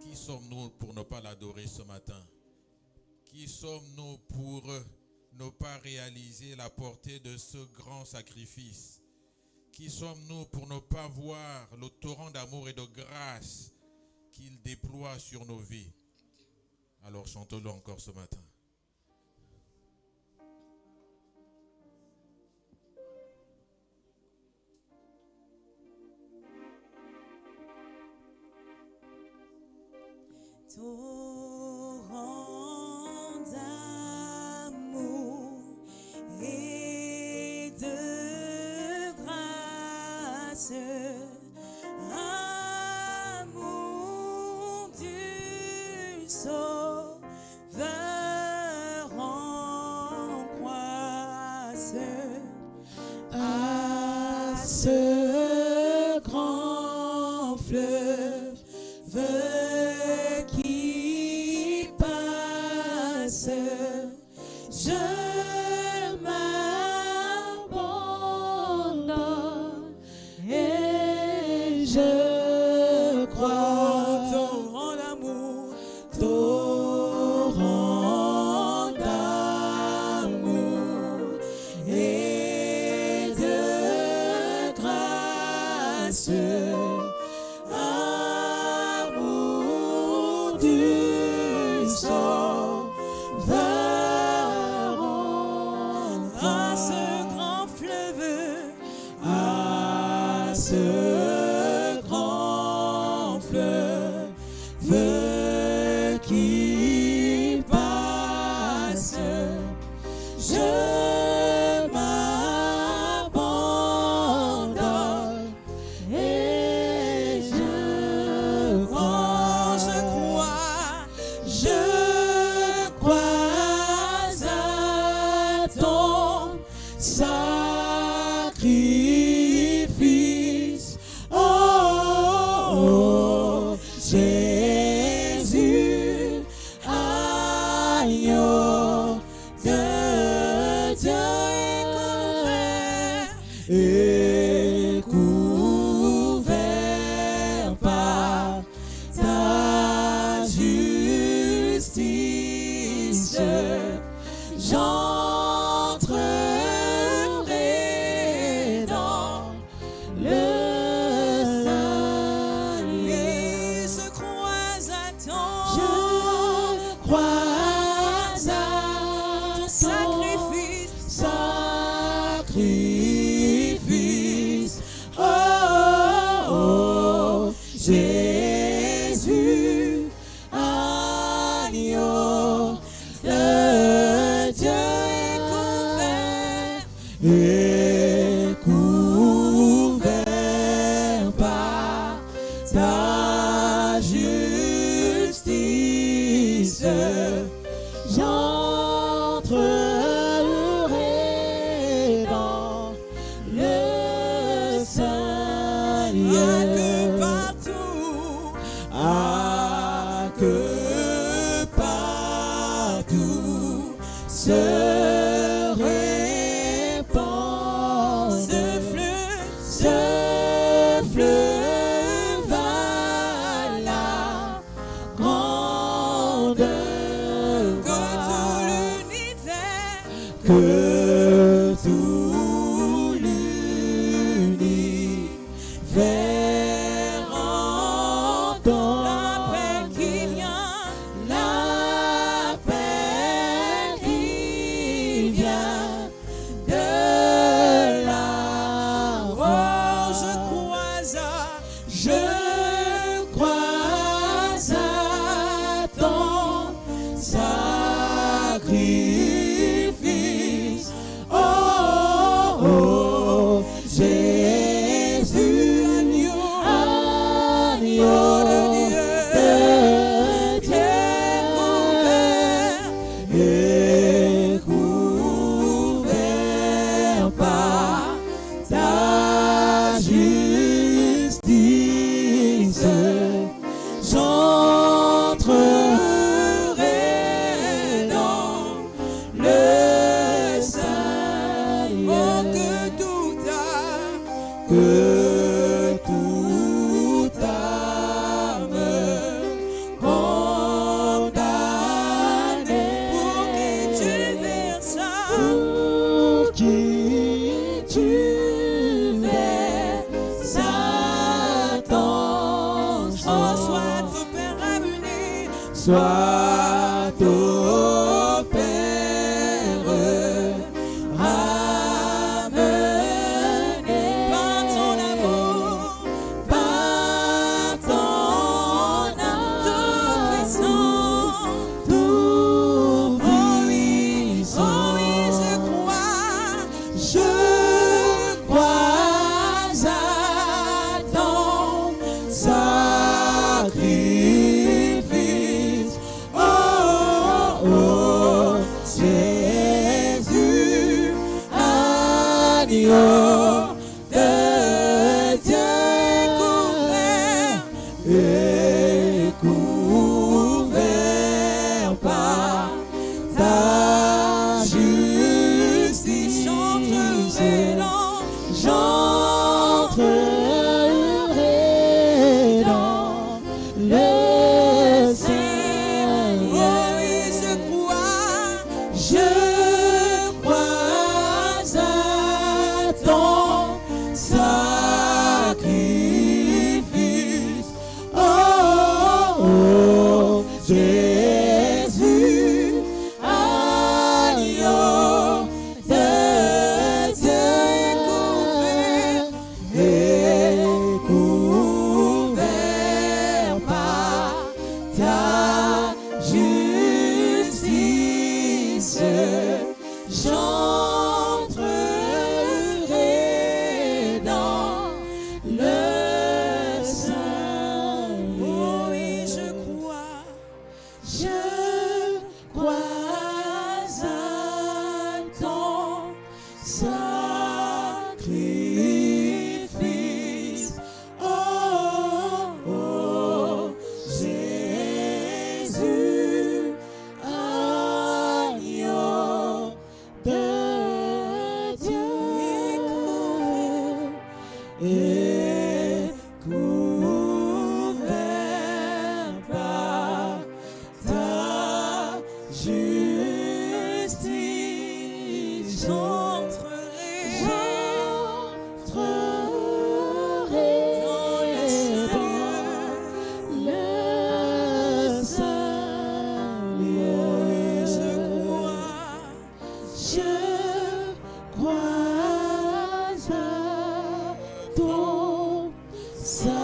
Qui sommes-nous pour ne pas l'adorer ce matin? Qui sommes-nous pour ne pas réaliser la portée de ce grand sacrifice? Qui sommes-nous pour ne pas voir le torrent d'amour et de grâce qu'il déploie sur nos vies? Alors chantons-le encore ce matin. Torrent d'amour et de grâce, amour du Sauveur en croisse, à ce grand fleuve qui passe, je m'abandonne et je crois. Torrent d'amour, torrent d'amour et de grâce, ce grand fleuve qui passe, je m'abandonne et je crois, je crois à ton sacrifice. Jésus, agneau de Dieu, est couvert par ta justice. J'entrerai dans le sacrifice. Jésus, agneau de Dieu, est couvert par ta justice. J'entrerai dans le saint lieu. Que partout se répand ce fleuve à la grande que tout l'univers entend. soit offert. Ramené par ton amour, par ton amour tout puissant. Oh oui, je crois à ton sacrifice. Oh, oh, Jésus, agneau de Dieu, couvert par ta justice. J'entrerai dans le ciel. Oh oui, je crois à ton sacrifice. Oh, oh, Jésus, agneau de Dieu, couvert par ta justice. J'entrerai dans le sein. Oh oui, je crois à ton sacrifice. Oh, oh, Jésus, agneau de Dieu, couvert par ta justice. J'entrerai dans le saint lieu. Je crois à ton sacrifice.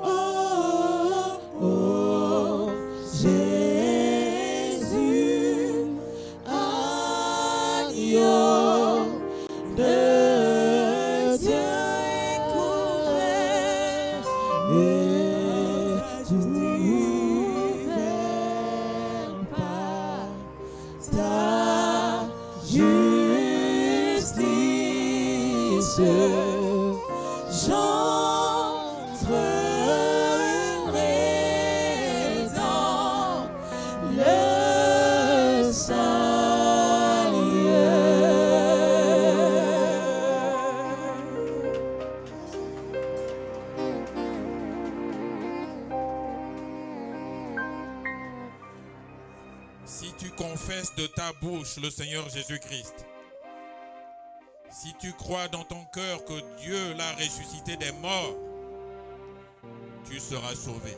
Oh, oh, Jésus, agneau de Dieu, couvert par ta justice. J'entrerai dans le saint lieu. Si tu confesses de ta bouche le Seigneur Jésus-Christ, si tu crois dans ton cœur que Dieu l'a ressuscité des morts, tu seras sauvé.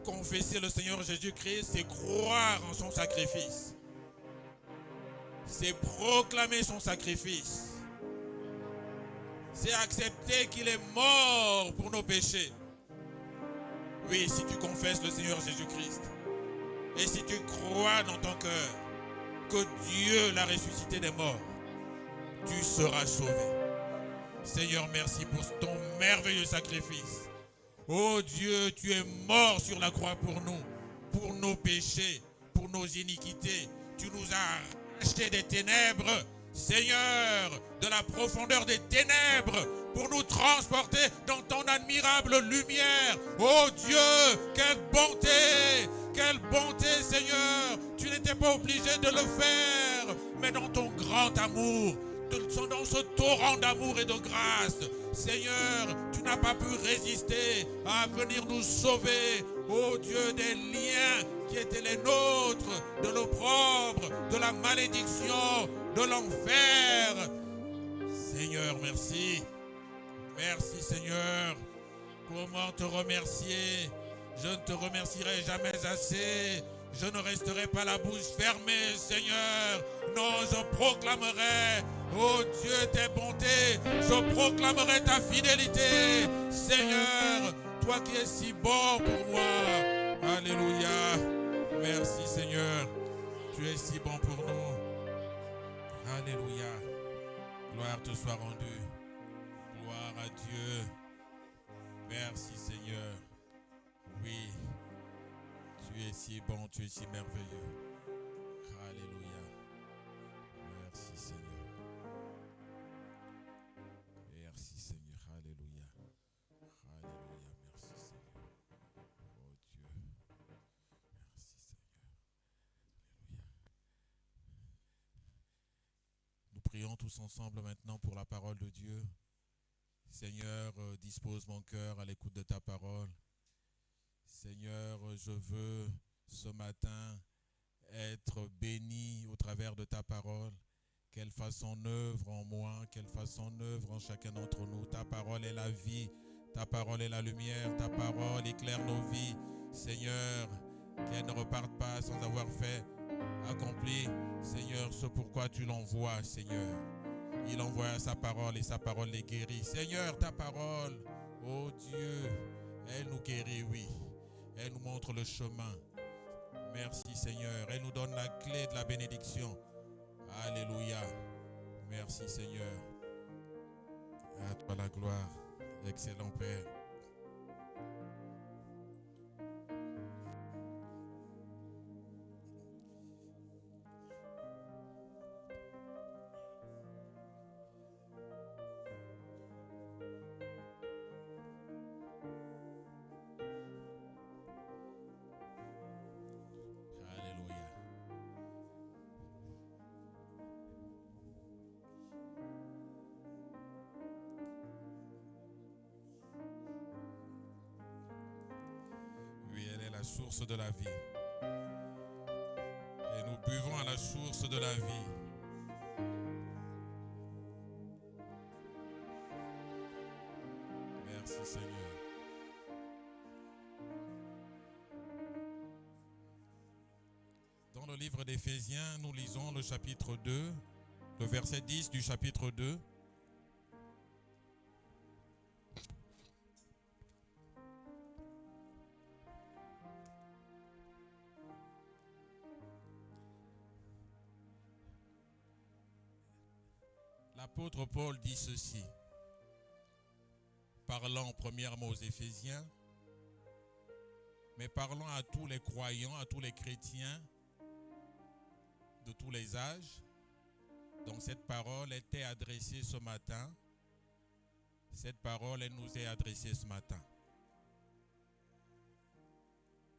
Confesser le Seigneur Jésus-Christ, c'est croire en son sacrifice. C'est proclamer son sacrifice. C'est accepter qu'il est mort pour nos péchés. Oui, si tu confesses le Seigneur Jésus-Christ, et si tu crois dans ton cœur que Dieu l'a ressuscité des morts, tu seras sauvé. Seigneur, merci pour ton merveilleux sacrifice. Oh Dieu, tu es mort sur la croix pour nous, pour nos péchés, pour nos iniquités. Tu nous as rachetés des ténèbres, Seigneur, de la profondeur des ténèbres, pour nous transporter dans ton admirable lumière. Oh Dieu, quelle bonté, Seigneur. Tu n'étais pas obligé de le faire, mais dans ton grand amour, dans ce torrent d'amour et de grâce, Seigneur, tu n'as pas pu résister à venir nous sauver. Oh Dieu, des liens qui étaient les nôtres, de l'opprobre, de la malédiction, de l'enfer. Seigneur, merci. Merci Seigneur. Comment te remercier? Je ne te remercierai jamais assez. Je ne resterai pas la bouche fermée, Seigneur. Non, je proclamerai, oh Dieu, tes bontés. Je proclamerai ta fidélité. Seigneur, toi qui es si bon pour moi. Alléluia. Merci, Seigneur. Tu es si bon pour nous. Alléluia. Gloire te soit rendue. Gloire à Dieu. Merci, Seigneur. Oui. Tu es si bon, tu es si merveilleux. Alléluia. Merci Seigneur. Merci Seigneur. Alléluia. Alléluia. Merci Seigneur. Oh Dieu. Merci Seigneur. Alléluia. Nous prions tous ensemble maintenant pour la parole de Dieu. Seigneur, dispose mon cœur à l'écoute de ta parole. Seigneur, je veux ce matin être béni au travers de ta parole. Qu'elle fasse son œuvre en moi, qu'elle fasse son œuvre en chacun d'entre nous. Ta parole est la vie, ta parole est la lumière, ta parole éclaire nos vies. Seigneur, qu'elle ne reparte pas sans avoir fait, accompli, Seigneur, ce pourquoi tu l'envoies, Seigneur. Il envoie sa parole et sa parole les guérit. Seigneur, ta parole, oh Dieu, elle nous guérit, oui. Elle nous montre le chemin. Merci Seigneur. Elle nous donne la clé de la bénédiction. Alléluia. Merci Seigneur. À toi la gloire. Excellent Père. Source de la vie. Et nous buvons à la source de la vie. Merci Seigneur. Dans le livre d'Éphésiens, nous lisons le chapitre 2, le verset 10 du chapitre 2. L'apôtre Paul dit ceci, parlant premièrement aux Éphésiens, mais parlant à tous les croyants, à tous les chrétiens de tous les âges. Donc cette parole était adressée ce matin. Cette parole, elle nous est adressée ce matin.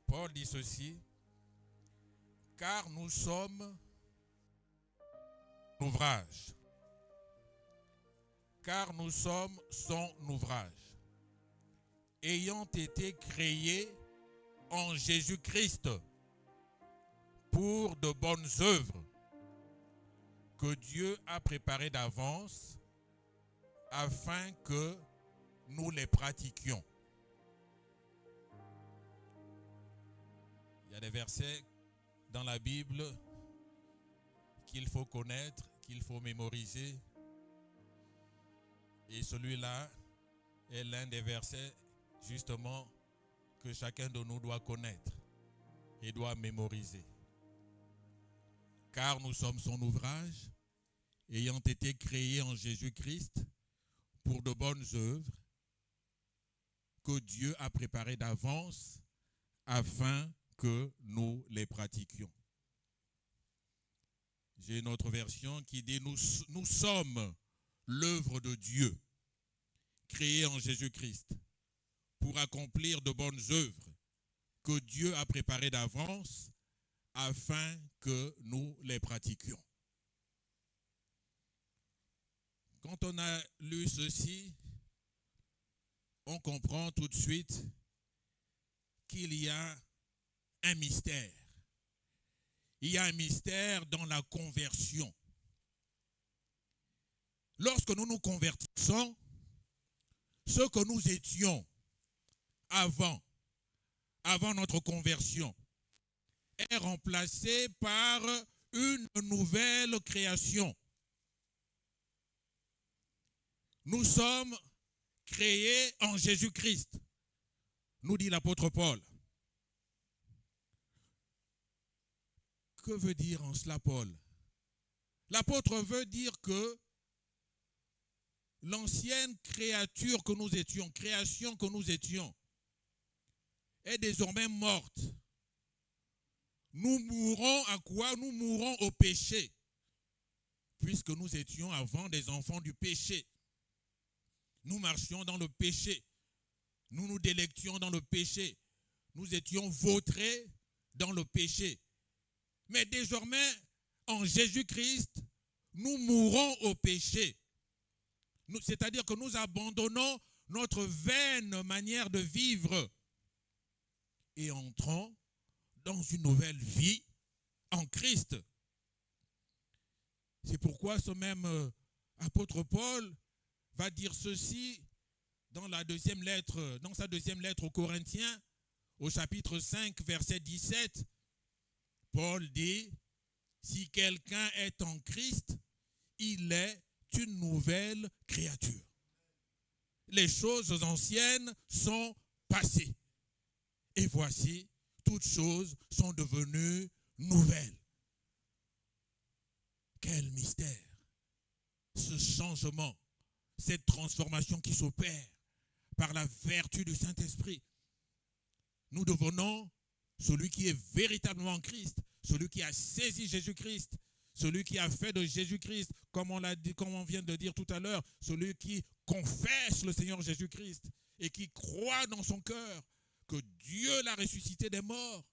Paul dit ceci, car nous sommes ouvrage. Car nous sommes son ouvrage, ayant été créés en Jésus-Christ pour de bonnes œuvres que Dieu a préparées d'avance afin que nous les pratiquions. Il y a des versets dans la Bible qu'il faut connaître, qu'il faut mémoriser. Et celui-là est l'un des versets, justement, que chacun de nous doit connaître et doit mémoriser. Car nous sommes son ouvrage, ayant été créés en Jésus-Christ pour de bonnes œuvres que Dieu a préparées d'avance afin que nous les pratiquions. J'ai une autre version qui dit nous sommes l'œuvre de Dieu, créée en Jésus-Christ, pour accomplir de bonnes œuvres que Dieu a préparées d'avance afin que nous les pratiquions. Quand on a lu ceci, on comprend tout de suite qu'il y a un mystère. Il y a un mystère dans la conversion. Lorsque nous nous convertissons, ce que nous étions avant notre conversion est remplacé par une nouvelle création. Nous sommes créés en Jésus-Christ, nous dit l'apôtre Paul. Que veut dire en cela Paul? L'apôtre veut dire que l'ancienne créature que nous étions, création que nous étions, est désormais morte. Nous mourrons à quoi? Nous mourrons au péché, puisque nous étions avant des enfants du péché. Nous marchions dans le péché. Nous nous délections dans le péché. Nous étions vautrés dans le péché. Mais désormais, en Jésus-Christ, nous mourons au péché. C'est-à-dire que nous abandonnons notre vaine manière de vivre et entrons dans une nouvelle vie en Christ. C'est pourquoi ce même apôtre Paul va dire ceci dans sa deuxième lettre aux Corinthiens, au chapitre 5, verset 17. Paul dit, si quelqu'un est en Christ, il est une nouvelle créature. Les choses anciennes sont passées. Et voici, toutes choses sont devenues nouvelles. Quel mystère! Ce changement, cette transformation qui s'opère par la vertu du Saint-Esprit. Nous devenons celui qui est véritablement en Christ, celui qui a saisi Jésus-Christ, celui qui a fait de Jésus-Christ, comme on vient de dire tout à l'heure, celui qui confesse le Seigneur Jésus-Christ et qui croit dans son cœur que Dieu l'a ressuscité des morts.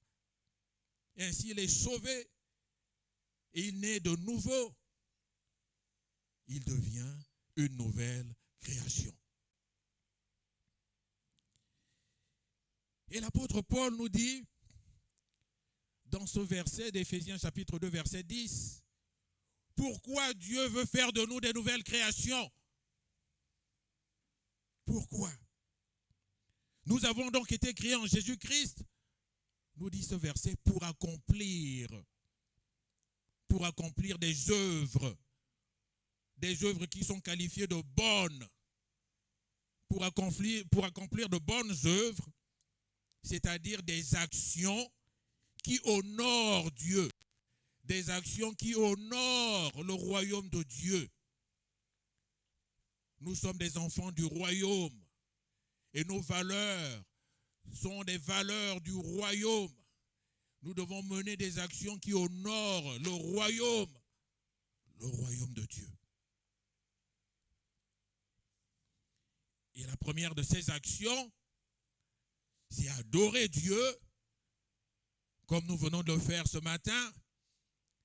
Et ainsi il est sauvé et il naît de nouveau. Il devient une nouvelle création. Et l'apôtre Paul nous dit, dans ce verset d'Éphésiens chapitre 2, verset 10, pourquoi Dieu veut faire de nous des nouvelles créations? Pourquoi? Nous avons donc été créés en Jésus-Christ, nous dit ce verset, pour accomplir des œuvres qui sont qualifiées de bonnes, pour accomplir de bonnes œuvres, c'est-à-dire des actions qui honorent Dieu, des actions qui honorent le royaume de Dieu. Nous sommes des enfants du royaume et nos valeurs sont des valeurs du royaume. Nous devons mener des actions qui honorent le royaume de Dieu. Et la première de ces actions, c'est adorer Dieu, comme nous venons de le faire ce matin,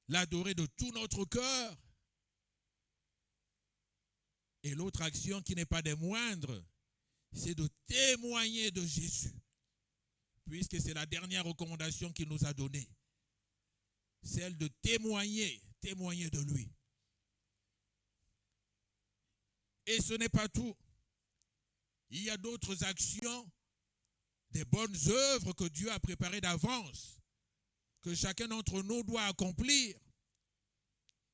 l'adorer de tout notre cœur. Et l'autre action qui n'est pas des moindres, c'est de témoigner de Jésus, puisque c'est la dernière recommandation qu'il nous a donnée, celle de témoigner de lui. Et ce n'est pas tout. Il y a d'autres actions, des bonnes œuvres que Dieu a préparées d'avance, que chacun d'entre nous doit accomplir.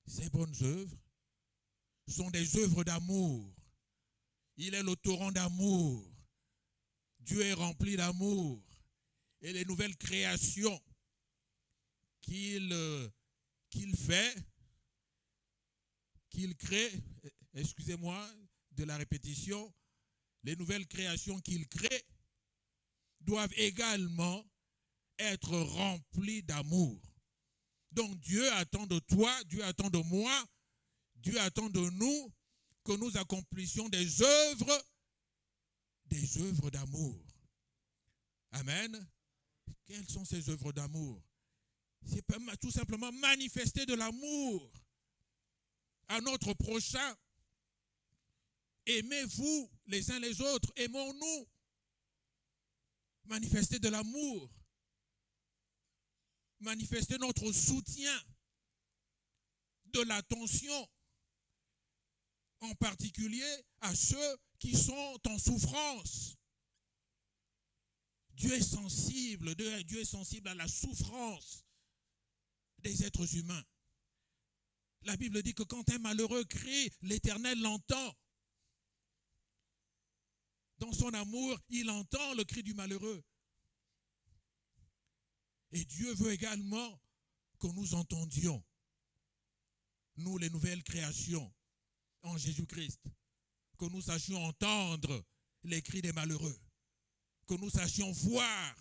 Ces bonnes œuvres sont des œuvres d'amour. Il est le torrent d'amour. Dieu est rempli d'amour. Et les nouvelles créations qu'il crée, excusez-moi de la répétition, les nouvelles créations qu'il crée doivent également être remplies d'amour. Donc Dieu attend de toi, Dieu attend de moi, Dieu attend de nous que nous accomplissions des œuvres d'amour. Amen. Quelles sont ces œuvres d'amour? C'est tout simplement manifester de l'amour à notre prochain. Aimez-vous les uns les autres, aimons-nous. Manifester de l'amour. Manifester notre soutien, de l'attention, en particulier à ceux qui sont en souffrance. Dieu est sensible à la souffrance des êtres humains. La Bible dit que quand un malheureux crie, l'Éternel l'entend. Dans son amour, il entend le cri du malheureux. Et Dieu veut également que nous entendions, nous les nouvelles créations en Jésus-Christ, que nous sachions entendre les cris des malheureux, que nous sachions voir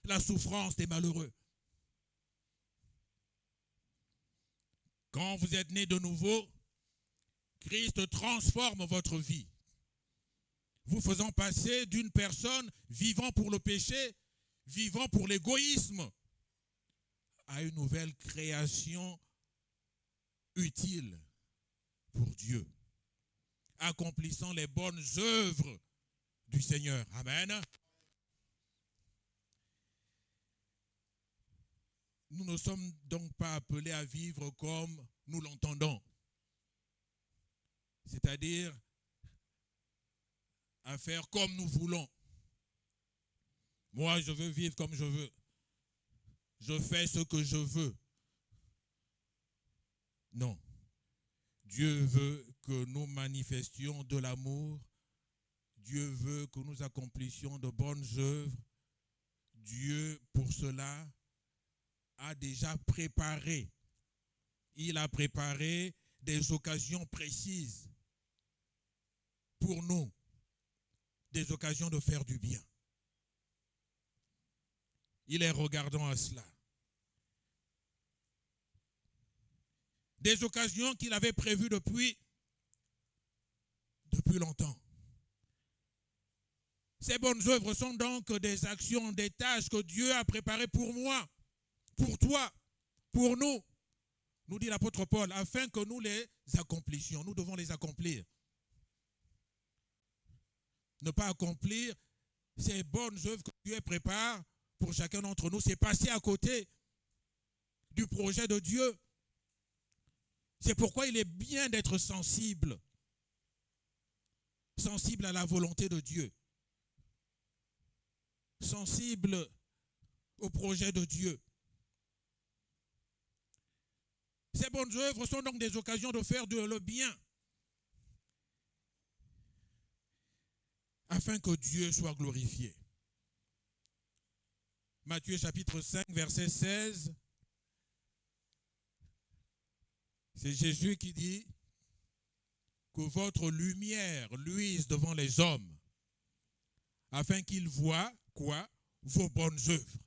la souffrance des malheureux. Quand vous êtes né de nouveau, Christ transforme votre vie, vous faisant passer d'une personne vivant pour le péché, vivant pour l'égoïsme, à une nouvelle création utile pour Dieu, accomplissant les bonnes œuvres du Seigneur. Amen. Nous ne sommes donc pas appelés à vivre comme nous l'entendons, c'est-à-dire à faire comme nous voulons. Moi, je veux vivre comme je veux. Je fais ce que je veux. Non. Dieu veut que nous manifestions de l'amour. Dieu veut que nous accomplissions de bonnes œuvres. Dieu, pour cela, a déjà préparé. Il a préparé des occasions précises pour nous. Des occasions de faire du bien. Il est regardant à cela. Des occasions qu'il avait prévues depuis longtemps. Ces bonnes œuvres sont donc des actions, des tâches que Dieu a préparées pour moi, pour toi, pour nous, nous dit l'apôtre Paul, afin que nous les accomplissions. Nous devons les accomplir. Ne pas accomplir ces bonnes œuvres que Dieu prépare pour chacun d'entre nous, c'est passer à côté du projet de Dieu. C'est pourquoi il est bien d'être sensible. Sensible à la volonté de Dieu. Sensible au projet de Dieu. Ces bonnes œuvres sont donc des occasions de faire le bien. Afin que Dieu soit glorifié. Matthieu chapitre 5, verset 16. C'est Jésus qui dit que votre lumière luise devant les hommes, afin qu'ils voient quoi? Vos bonnes œuvres,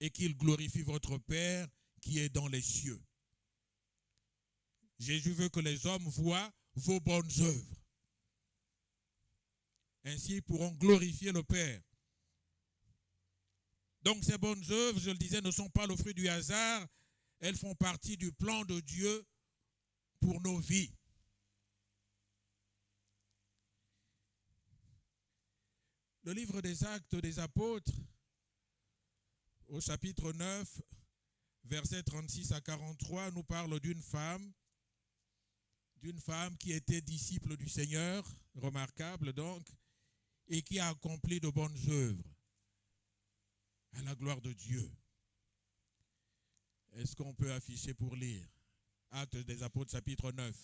et qu'ils glorifient votre Père qui est dans les cieux. Jésus veut que les hommes voient vos bonnes œuvres. Ainsi, ils pourront glorifier le Père. Donc ces bonnes œuvres, je le disais, ne sont pas le fruit du hasard. Elles font partie du plan de Dieu pour nos vies. Le livre des Actes des Apôtres, au chapitre 9, versets 36 à 43, nous parle d'une femme qui était disciple du Seigneur, remarquable donc, et qui a accompli de bonnes œuvres à la gloire de Dieu. Est-ce qu'on peut afficher pour lire Actes des Apôtres, chapitre 9,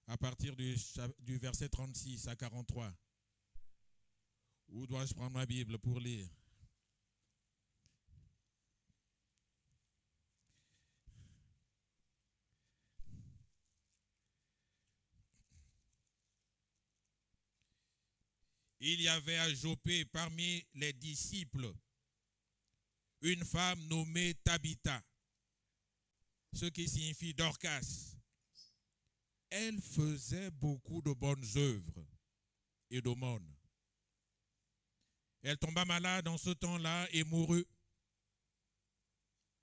à partir du verset 36 à 43. Où dois-je prendre ma Bible pour lire? Il y avait à Joppé parmi les disciples une femme nommée Tabitha, ce qui signifie Dorcas. Elle faisait beaucoup de bonnes œuvres et d'aumônes. Elle tomba malade en ce temps-là et mourut.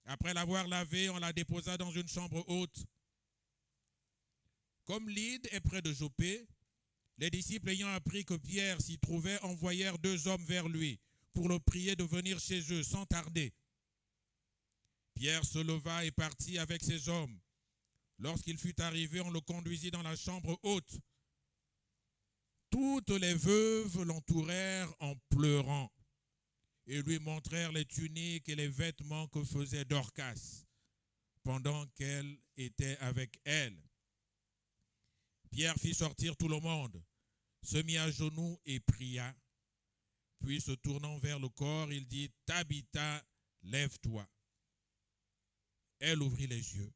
Après l'avoir lavée, on la déposa dans une chambre haute. Comme Lyde est près de Joppé, les disciples ayant appris que Pierre s'y trouvait envoyèrent 2 hommes vers lui pour le prier de venir chez eux sans tarder. Pierre se leva et partit avec ses hommes. Lorsqu'il fut arrivé, on le conduisit dans la chambre haute. Toutes les veuves l'entourèrent en pleurant et lui montrèrent les tuniques et les vêtements que faisait Dorcas pendant qu'elle était avec elle. Pierre fit sortir tout le monde, se mit à genoux et pria. Puis se tournant vers le corps, il dit, « Tabitha, lève-toi. » Elle ouvrit les yeux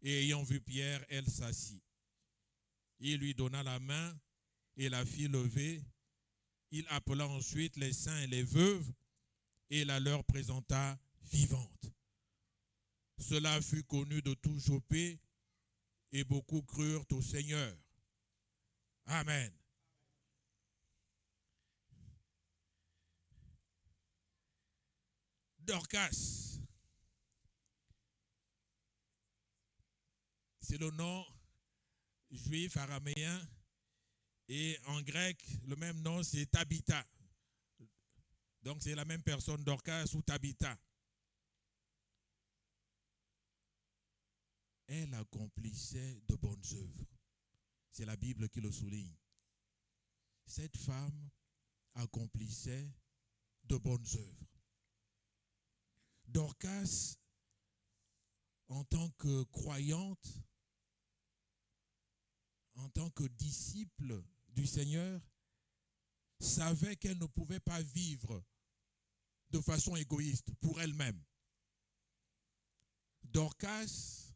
et ayant vu Pierre, elle s'assit. Il lui donna la main et la fit lever. Il appela ensuite les saints et les veuves et la leur présenta vivante. Cela fut connu de tout Jopé et beaucoup crurent au Seigneur. Amen. Dorcas, c'est le nom juif araméen et en grec, le même nom c'est Tabitha. Donc c'est la même personne, Dorcas ou Tabitha. Elle accomplissait de bonnes œuvres. C'est la Bible qui le souligne. Cette femme accomplissait de bonnes œuvres. Dorcas, en tant que croyante, en tant que disciple du Seigneur, savait qu'elle ne pouvait pas vivre de façon égoïste pour elle-même. Dorcas,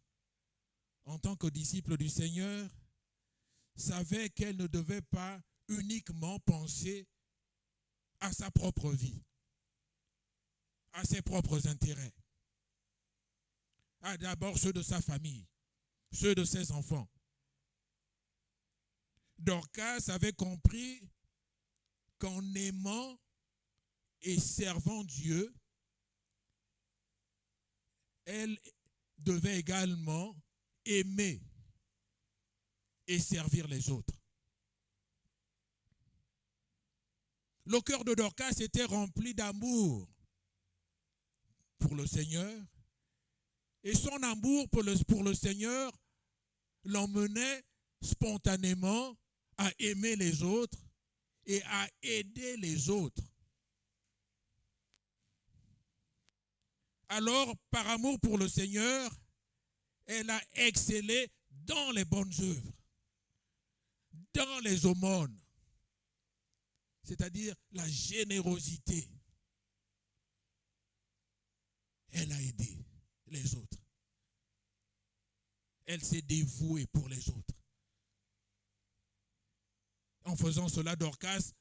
en tant que disciple du Seigneur, savait qu'elle ne devait pas uniquement penser à sa propre vie, à ses propres intérêts, à d'abord ceux de sa famille, ceux de ses enfants. Dorcas avait compris qu'en aimant et servant Dieu, elle devait également aimer et servir les autres. Le cœur de Dorcas était rempli d'amour pour le Seigneur et son amour pour le Seigneur l'emmenait spontanément à aimer les autres et à aider les autres. Alors, par amour pour le Seigneur, elle a excellé dans les bonnes œuvres, dans les aumônes, c'est-à-dire la générosité. Elle a aidé les autres. Elle s'est dévouée pour les autres. En faisant cela, Dorcas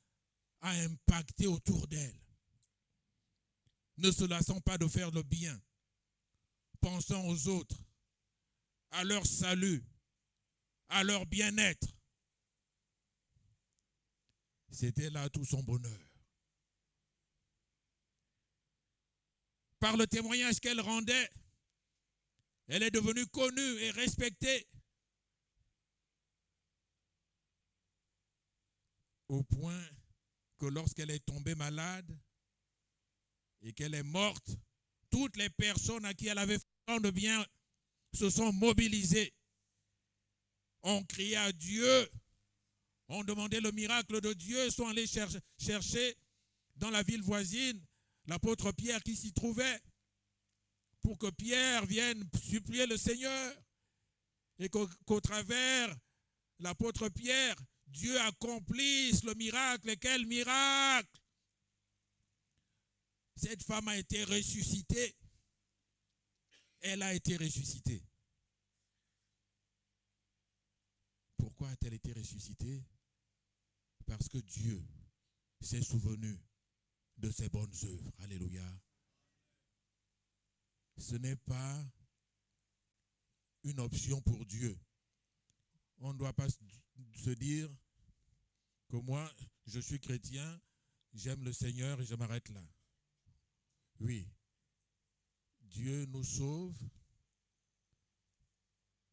a impacté autour d'elle. Ne se lassant pas de faire le bien, pensant aux autres, à leur salut, à leur bien-être. C'était là tout son bonheur. Par le témoignage qu'elle rendait, elle est devenue connue et respectée au point que lorsqu'elle est tombée malade et qu'elle est morte, toutes les personnes à qui elle avait fait tant de bien se sont mobilisées, ont crié à Dieu, ont demandé le miracle de Dieu, sont allés chercher dans la ville voisine l'apôtre Pierre qui s'y trouvait pour que Pierre vienne supplier le Seigneur et qu'au travers l'apôtre Pierre, Dieu accomplisse le miracle. Et quel miracle! Cette femme a été ressuscitée. Elle a été ressuscitée. Pourquoi a-t-elle été ressuscitée? Parce que Dieu s'est souvenu de ses bonnes œuvres. Alléluia. Ce n'est pas une option pour Dieu. On ne doit pas se dire que moi, je suis chrétien, j'aime le Seigneur et je m'arrête là. Oui, Dieu nous sauve,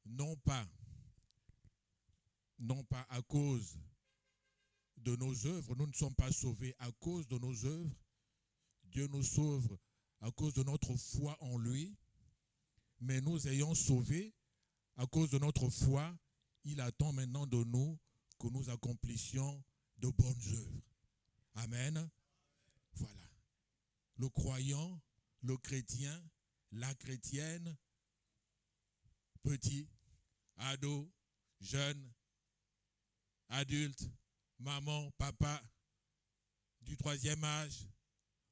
non pas à cause de nos œuvres. Nous ne sommes pas sauvés à cause de nos œuvres. Dieu nous sauve à cause de notre foi en lui, mais nous ayons sauvé à cause de notre foi, il attend maintenant de nous que nous accomplissions de bonnes œuvres. Amen. Voilà. Le croyant, le chrétien, la chrétienne, petit, ado, jeune, adulte, maman, papa, du troisième âge,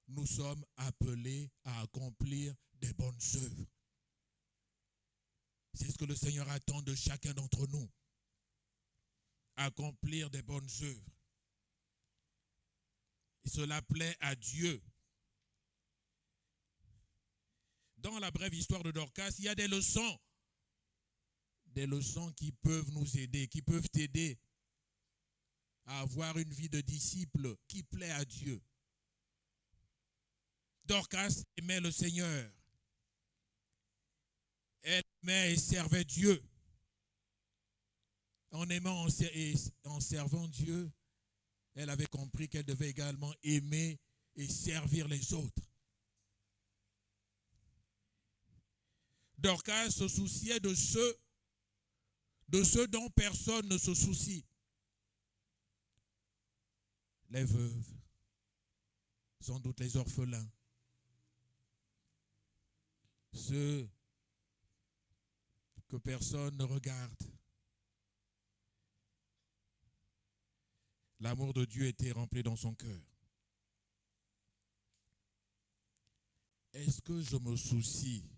nous sommes appelés à accomplir des bonnes œuvres. C'est ce que le Seigneur attend de chacun d'entre nous. Accomplir des bonnes œuvres. Et cela plaît à Dieu. Dans la brève histoire de Dorcas, il y a des leçons. Des leçons qui peuvent nous aider, qui peuvent t'aider à avoir une vie de disciple qui plaît à Dieu. Dorcas aimait le Seigneur. Elle aimait et servait Dieu. En aimant et en servant Dieu, elle avait compris qu'elle devait également aimer et servir les autres. Dorcas se souciait de ceux dont personne ne se soucie. Les veuves, sans doute les orphelins, ceux que personne ne regarde. L'amour de Dieu était rempli dans son cœur. Est-ce que je me soucie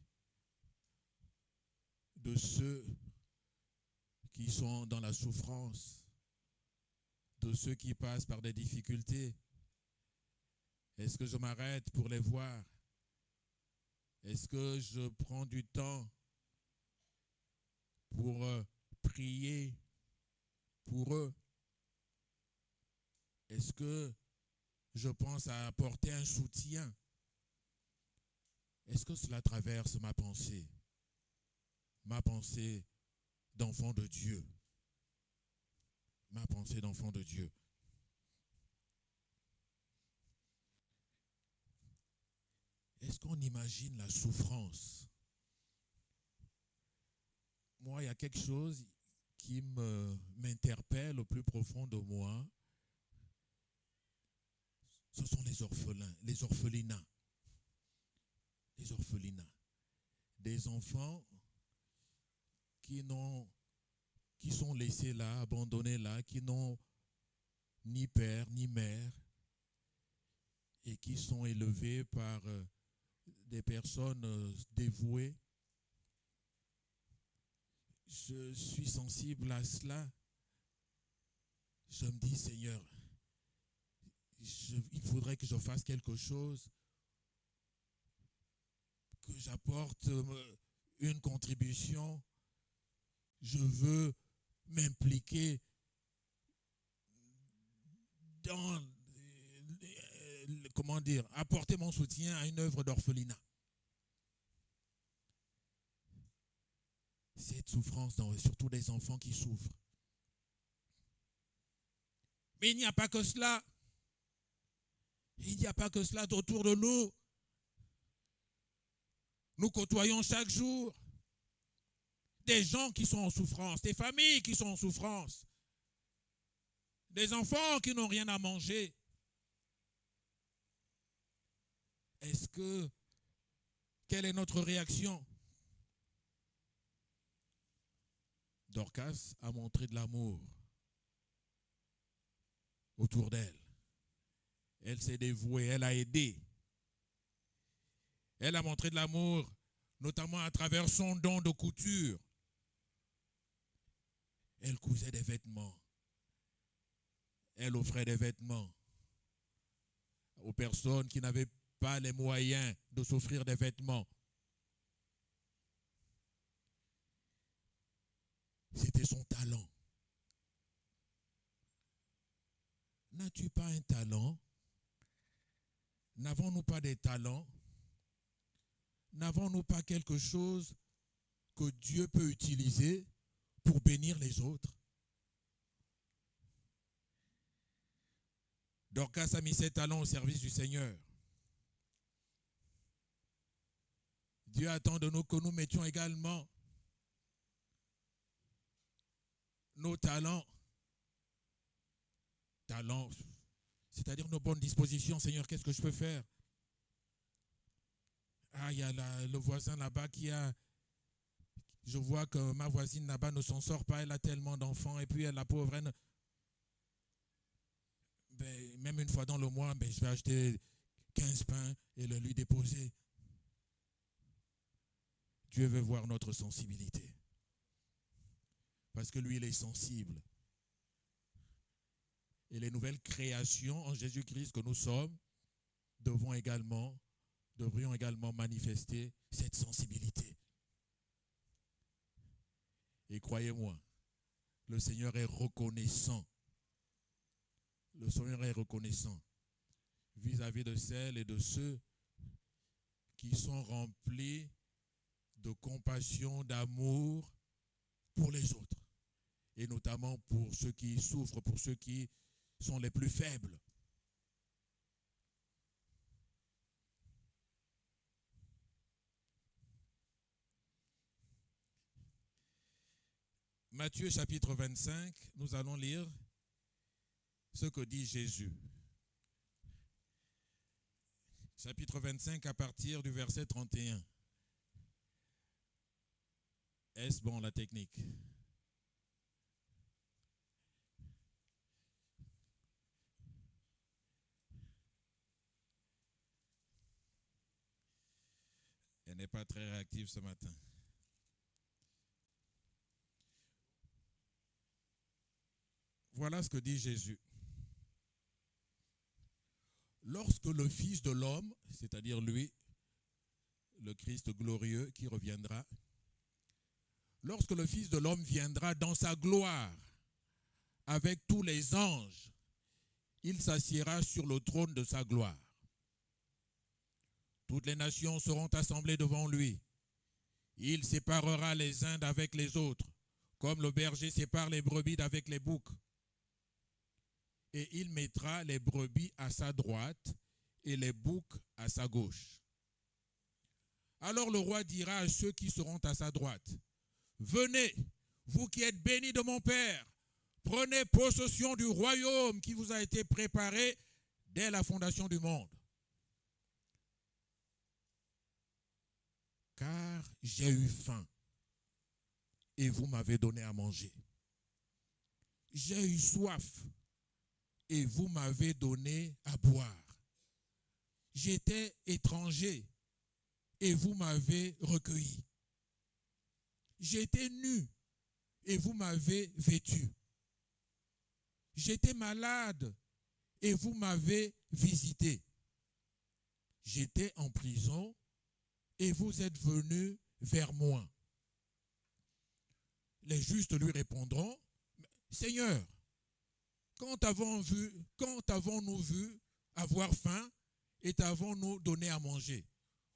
de ceux qui sont dans la souffrance, de ceux qui passent par des difficultés? Est-ce que je m'arrête pour les voir? Est-ce que je prends du temps pour prier pour eux? Est-ce que je pense à apporter un soutien? Est-ce que cela traverse ma pensée? Ma pensée d'enfant de Dieu. Ma pensée d'enfant de Dieu. Est-ce qu'on imagine la souffrance? Moi, il y a quelque chose qui m'interpelle au plus profond de moi. Ce sont les orphelins, les orphelinats. Les orphelinats. Des enfants qui sont laissés là, abandonnés là, qui n'ont ni père ni mère et qui sont élevés par des personnes dévouées. Je suis sensible à cela. Je me dis, Seigneur, il faudrait que je fasse quelque chose, que j'apporte une contribution. Je veux m'impliquer dans, apporter mon soutien à une œuvre d'orphelinat. Cette souffrance, surtout des enfants qui souffrent. Mais il n'y a pas que cela. Il n'y a pas que cela autour de nous. Nous côtoyons chaque jour des gens qui sont en souffrance, des familles qui sont en souffrance, des enfants qui n'ont rien à manger. Quelle est notre réaction? Dorcas a montré de l'amour autour d'elle. Elle s'est dévouée, elle a aidé. Elle a montré de l'amour, notamment à travers son don de couture. Elle cousait des vêtements. Elle offrait des vêtements aux personnes qui n'avaient pas les moyens de s'offrir des vêtements. C'était son talent. N'as-tu pas un talent? N'avons-nous pas des talents? N'avons-nous pas quelque chose que Dieu peut utiliser pour bénir les autres? Dorcas a mis ses talents au service du Seigneur. Dieu attend de nous que nous mettions également nos talents, c'est-à-dire nos bonnes dispositions. Seigneur, qu'est-ce que je peux faire? Ah, il y a le voisin là-bas je vois que ma voisine là-bas ne s'en sort pas, elle a tellement d'enfants, et puis la pauvre, même une fois dans le mois, je vais acheter 15 pains et le lui déposer. Dieu veut voir notre sensibilité. Parce que lui, il est sensible. Et les nouvelles créations en Jésus-Christ que nous sommes devrions également manifester cette sensibilité. Et croyez-moi, le Seigneur est reconnaissant. Le Seigneur est reconnaissant vis-à-vis de celles et de ceux qui sont remplis de compassion, d'amour pour les autres. Et notamment pour ceux qui souffrent, pour ceux qui sont les plus faibles. Matthieu chapitre 25, nous allons lire ce que dit Jésus. Chapitre 25 à partir du verset 31. Est-ce bon la technique? Elle n'est pas très réactive ce matin. Voilà ce que dit Jésus. Lorsque le Fils de l'homme, c'est-à-dire lui, le Christ glorieux qui reviendra, lorsque le Fils de l'homme viendra dans sa gloire avec tous les anges, il s'assiera sur le trône de sa gloire. Toutes les nations seront assemblées devant lui. Il séparera les uns d'avec les autres, comme le berger sépare les brebis d'avec les boucs. Et il mettra les brebis à sa droite et les boucs à sa gauche. Alors le roi dira à ceux qui seront à sa droite, « Venez, vous qui êtes bénis de mon Père, prenez possession du royaume qui vous a été préparé dès la fondation du monde. Car j'ai eu faim et vous m'avez donné à manger. J'ai eu soif et vous m'avez donné à boire. J'étais étranger et vous m'avez recueilli. J'étais nu et vous m'avez vêtu. J'étais malade et vous m'avez visité. J'étais en prison et vous êtes venus vers moi. » Les justes lui répondront, « Seigneur, quand avons-nous vu avoir faim et t'avons-nous donné à manger?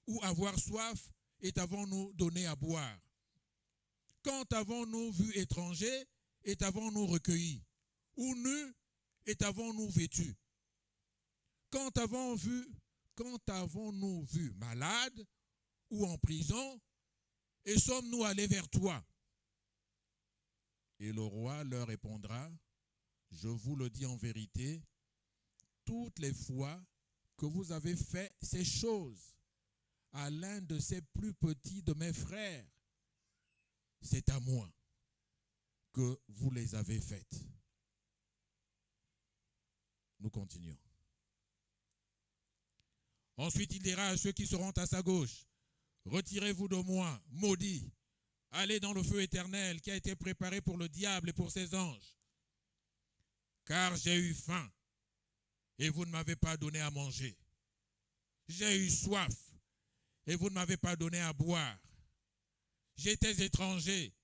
Ou avoir soif et t'avons-nous donné à boire? Quand avons-nous vu étranger et t'avons-nous recueilli? Ou nu et t'avons-nous vêtu? Quand avons-nous vu malade ou en prison et sommes-nous allés vers toi? » Et le roi leur répondra, « Je vous le dis en vérité, toutes les fois que vous avez fait ces choses à l'un de ces plus petits de mes frères, c'est à moi que vous les avez faites. » Nous continuons. Ensuite, il dira à ceux qui seront à sa gauche, « Retirez-vous de moi, maudits, allez dans le feu éternel qui a été préparé pour le diable et pour ses anges. Car j'ai eu faim et vous ne m'avez pas donné à manger. J'ai eu soif et vous ne m'avez pas donné à boire. J'étais étranger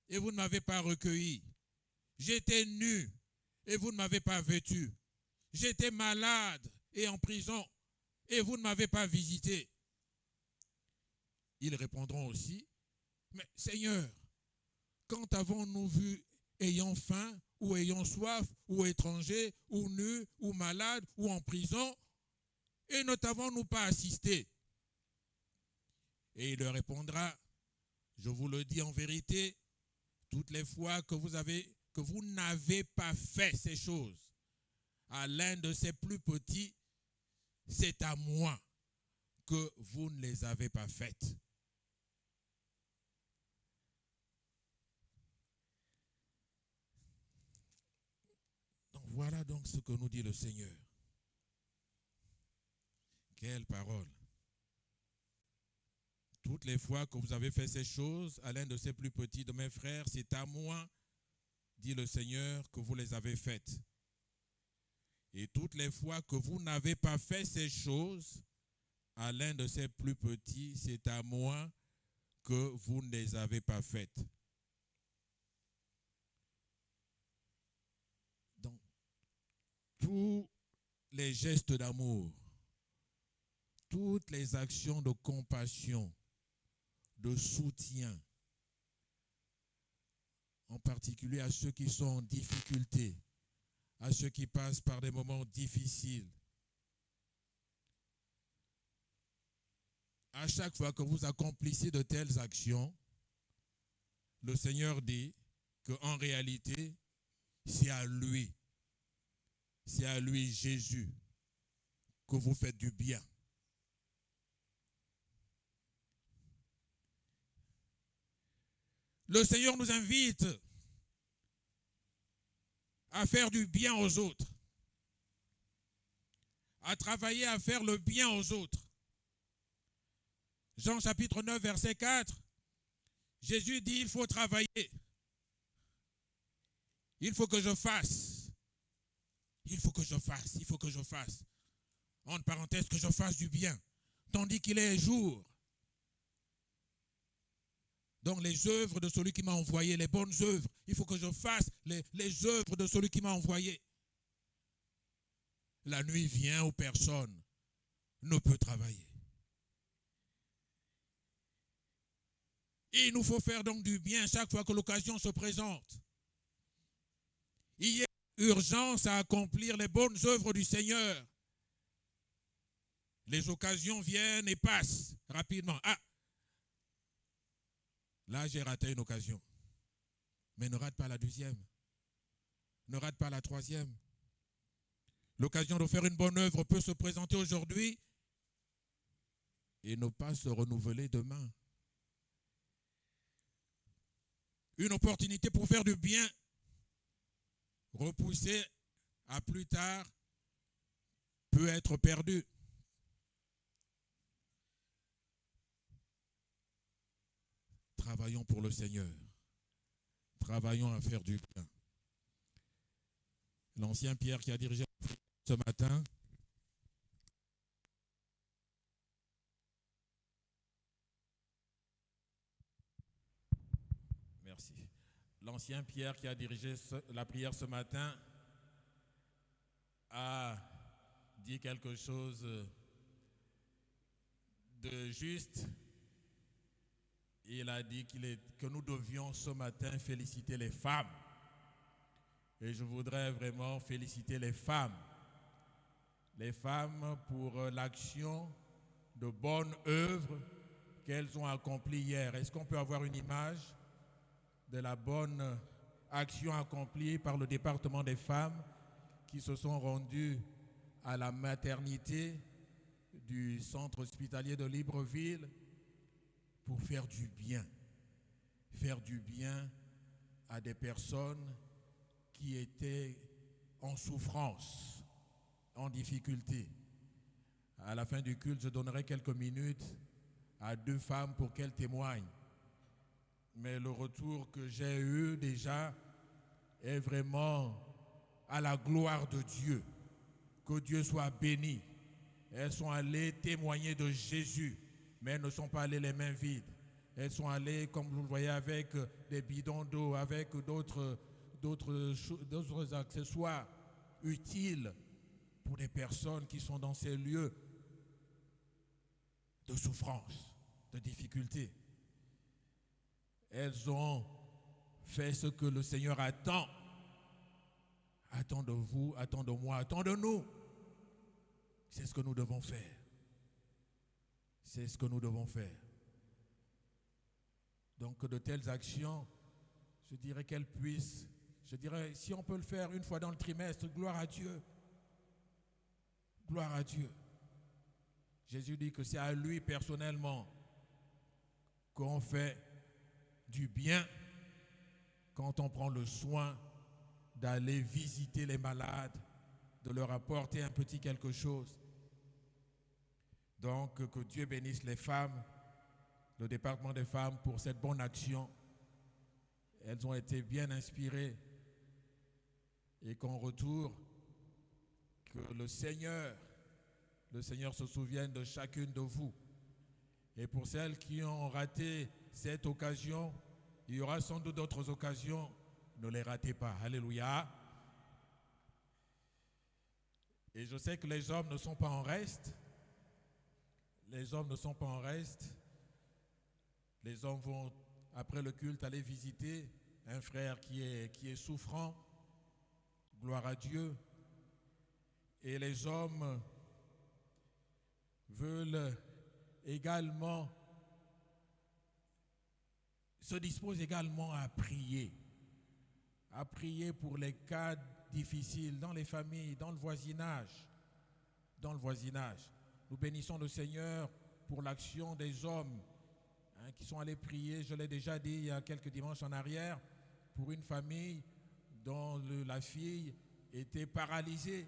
et vous ne m'avez pas recueilli. J'étais nu et vous ne m'avez pas vêtu. J'étais malade et en prison et vous ne m'avez pas visité. » Ils répondront aussi, « Mais Seigneur, quand avons-nous vu ayant faim ou ayant soif ou étranger ou nu ou malade ou en prison et ne t'avons-nous pas assisté? » Et il leur répondra, « Je vous le dis en vérité, toutes les fois que vous avez que vous n'avez pas fait ces choses à l'un de ces plus petits, c'est à moi que vous ne les avez pas faites. Donc voilà donc ce que nous dit le Seigneur. Quelle parole! Toutes les fois que vous avez fait ces choses à l'un de ces plus petits de mes frères, c'est à moi, dit le Seigneur, que vous les avez faites. Et toutes les fois que vous n'avez pas fait ces choses à l'un de ces plus petits, c'est à moi que vous ne les avez pas faites. Donc, tous les gestes d'amour, toutes les actions de compassion, de soutien, en particulier à ceux qui sont en difficulté, à ceux qui passent par des moments difficiles. À chaque fois que vous accomplissez de telles actions, le Seigneur dit qu'en réalité, c'est à lui Jésus, que vous faites du bien. Le Seigneur nous invite à faire du bien aux autres, à travailler à faire le bien aux autres. Jean chapitre 9, verset 4, Jésus dit, il faut travailler. Il faut que je fasse. Il faut que je fasse. Il faut que je fasse. Entre parenthèses, que je fasse du bien. Tandis qu'il est jour. Donc les œuvres de celui qui m'a envoyé, les bonnes œuvres, il faut que je fasse les œuvres de celui qui m'a envoyé. La nuit vient où personne ne peut travailler. Et il nous faut faire donc du bien chaque fois que l'occasion se présente. Il y a urgence à accomplir les bonnes œuvres du Seigneur. Les occasions viennent et passent rapidement. Ah, là j'ai raté une occasion. Mais ne rate pas la deuxième. Ne rate pas la troisième. L'occasion de faire une bonne œuvre peut se présenter aujourd'hui et ne pas se renouveler demain. Une opportunité pour faire du bien, repoussée à plus tard, peut être perdue. Travaillons pour le Seigneur. Travaillons à faire du bien. L'ancien Pierre qui a dirigé ce matin, merci. L'ancien Pierre qui a dirigé la prière ce matin a dit quelque chose de juste. Il a dit que nous devions ce matin féliciter les femmes. Et je voudrais vraiment féliciter les femmes. Les femmes pour l'action de bonne œuvre qu'elles ont accomplie hier. Est-ce qu'on peut avoir une image de la bonne action accomplie par le département des femmes qui se sont rendues à la maternité du centre hospitalier de Libreville pour faire du bien à des personnes qui étaient en souffrance, en difficulté. À la fin du culte, je donnerai quelques minutes à 2 femmes pour qu'elles témoignent. Mais le retour que j'ai eu déjà est vraiment à la gloire de Dieu. Que Dieu soit béni. Elles sont allées témoigner de Jésus, mais elles ne sont pas allées les mains vides. Elles sont allées, comme vous le voyez, avec des bidons d'eau, avec d'autres accessoires utiles pour des personnes qui sont dans ces lieux de souffrance, de difficulté. Elles ont fait ce que le Seigneur attend. Attend de vous, attend de moi, attend de nous. C'est ce que nous devons faire. C'est ce que nous devons faire. Donc de telles actions, je dirais qu'elles puissent Je dirais, si on peut le faire une fois dans le trimestre, gloire à Dieu. Gloire à Dieu. Jésus dit que c'est à lui personnellement qu'on fait du bien quand on prend le soin d'aller visiter les malades, de leur apporter un petit quelque chose. Donc, que Dieu bénisse les femmes, le département des femmes pour cette bonne action. Elles ont été bien inspirées et qu'en retour, que le Seigneur se souvienne de chacune de vous. Et pour celles qui ont raté cette occasion, il y aura sans doute d'autres occasions. Ne les ratez pas. Alléluia. Et je sais que les hommes ne sont pas en reste. Les hommes ne sont pas en reste. Les hommes vont, après le culte, aller visiter un frère qui est souffrant. Gloire à Dieu. Et les hommes veulent également, se disposent également à prier pour les cas difficiles dans les familles, dans le voisinage. Nous bénissons le Seigneur pour l'action des hommes qui sont allés prier, je l'ai déjà dit il y a quelques dimanches en arrière, pour une famille dont la fille était paralysée.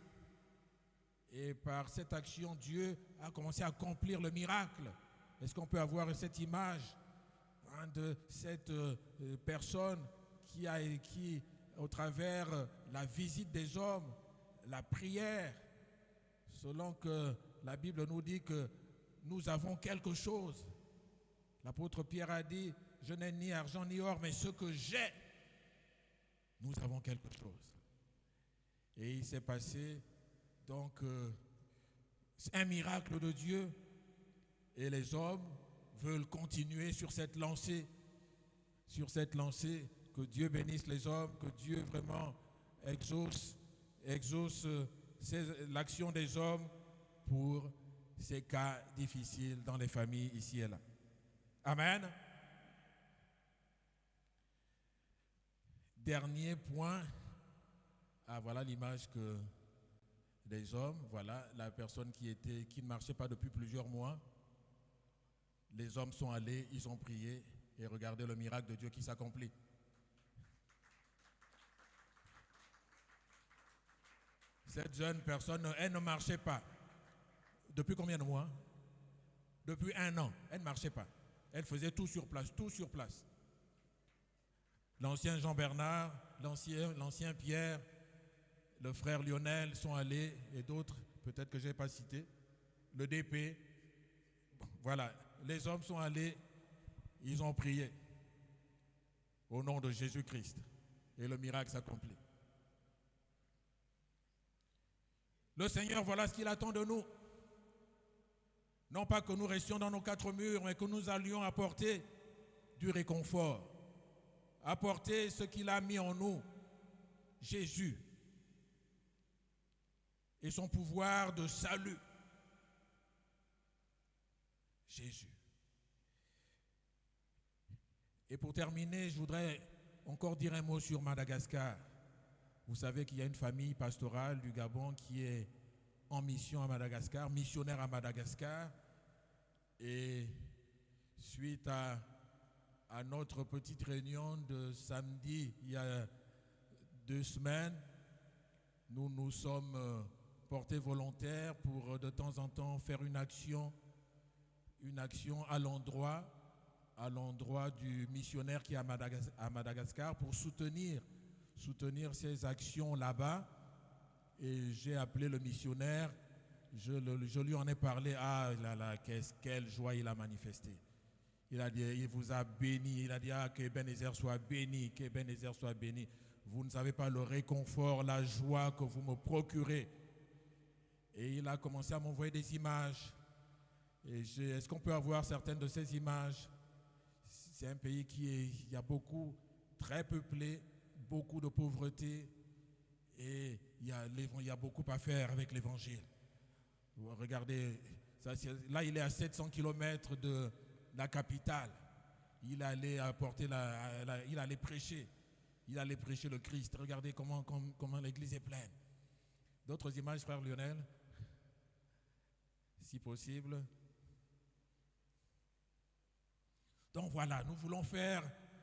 Et par cette action, Dieu a commencé à accomplir le miracle. Est-ce qu'on peut avoir cette image de cette personne qui, au travers la visite des hommes, la prière, selon que la Bible nous dit que nous avons quelque chose. L'apôtre Pierre a dit, je n'ai ni argent ni or, mais ce que j'ai, nous avons quelque chose. Et il s'est passé donc un miracle de Dieu, et les hommes veulent continuer sur cette lancée, que Dieu bénisse les hommes, que Dieu vraiment exauce l'action des hommes pour ces cas difficiles dans les familles ici et là. Amen. Dernier point. Ah, voilà l'image des hommes. Voilà la personne qui ne marchait pas depuis plusieurs mois. Les hommes sont allés, ils ont prié et regardez le miracle de Dieu qui s'accomplit. Cette jeune personne, elle ne marchait pas. Depuis combien de mois? Depuis 1 an, elle ne marchait pas. Elle faisait tout sur place. L'ancien Jean-Bernard, l'ancien Pierre, le frère Lionel sont allés, et d'autres, peut-être que je n'ai pas cité, le DP. Voilà, les hommes sont allés, ils ont prié au nom de Jésus-Christ. Et le miracle s'accomplit. Le Seigneur, voilà ce qu'il attend de nous. Non pas que nous restions dans nos 4 murs, mais que nous allions apporter du réconfort. Apporter ce qu'il a mis en nous, Jésus, et son pouvoir de salut. Jésus. Et pour terminer, je voudrais encore dire un mot sur Madagascar. Vous savez qu'il y a une famille pastorale du Gabon qui est en mission à Madagascar, missionnaire à Madagascar. Et suite à notre petite réunion de samedi, il y a 2 semaines, nous nous sommes portés volontaires pour de temps en temps faire une action à l'endroit du missionnaire qui est à Madagascar pour soutenir ces actions là-bas. Et j'ai appelé le missionnaire, je lui en ai parlé. Ah là là, quelle joie il a manifesté. Il a dit, il vous a béni. Il a dit, que Ebenezer soit béni, que Ebenezer soit béni. Vous ne savez pas le réconfort, la joie que vous me procurez. Et il a commencé à m'envoyer des images. Et est-ce qu'on peut avoir certaines de ces images? C'est un pays il y a beaucoup, très peuplé, beaucoup de pauvreté. Et il y a beaucoup à faire avec l'évangile. Regardez, là il est à 700 km de la capitale. Il allait apporter il allait prêcher. Il allait prêcher le Christ. Regardez comment l'église est pleine. D'autres images, frère Lionel, si possible. Donc voilà, nous voulons faire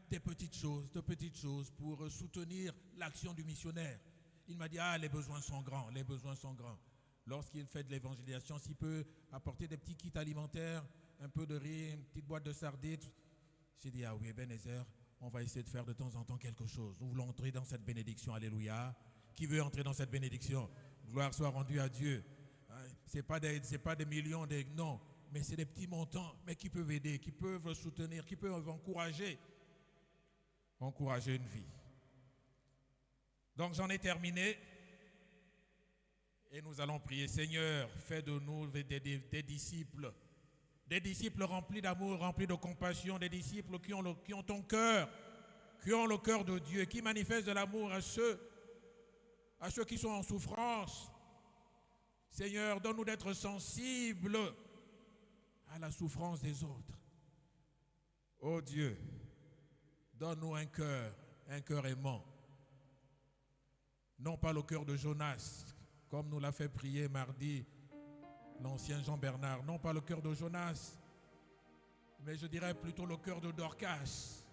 de petites choses pour soutenir l'action du missionnaire. Il m'a dit, les besoins sont grands, les besoins sont grands. Lorsqu'il fait de l'évangélisation, s'il peut apporter des petits kits alimentaires, un peu de riz, une petite boîte de sardines, j'ai dit, oui, Ebenezer, on va essayer de faire de temps en temps quelque chose. Nous voulons entrer dans cette bénédiction, alléluia. Qui veut entrer dans cette bénédiction? Gloire soit rendue à Dieu. Ce n'est pas des millions, non, mais c'est des petits montants, mais qui peuvent aider, qui peuvent soutenir, qui peuvent encourager une vie. Donc j'en ai terminé. Et nous allons prier, Seigneur, fais de nous des disciples. Des disciples remplis d'amour, remplis de compassion, des disciples qui ont ton cœur, qui ont le cœur de Dieu, qui manifestent de l'amour à ceux qui sont en souffrance. Seigneur, donne-nous d'être sensibles à la souffrance des autres. Oh Dieu, donne-nous un cœur aimant. Non pas le cœur de Jonas, comme nous l'a fait prier mardi l'ancien Jean Bernard, non pas le cœur de Jonas, mais je dirais plutôt le cœur de Dorcas.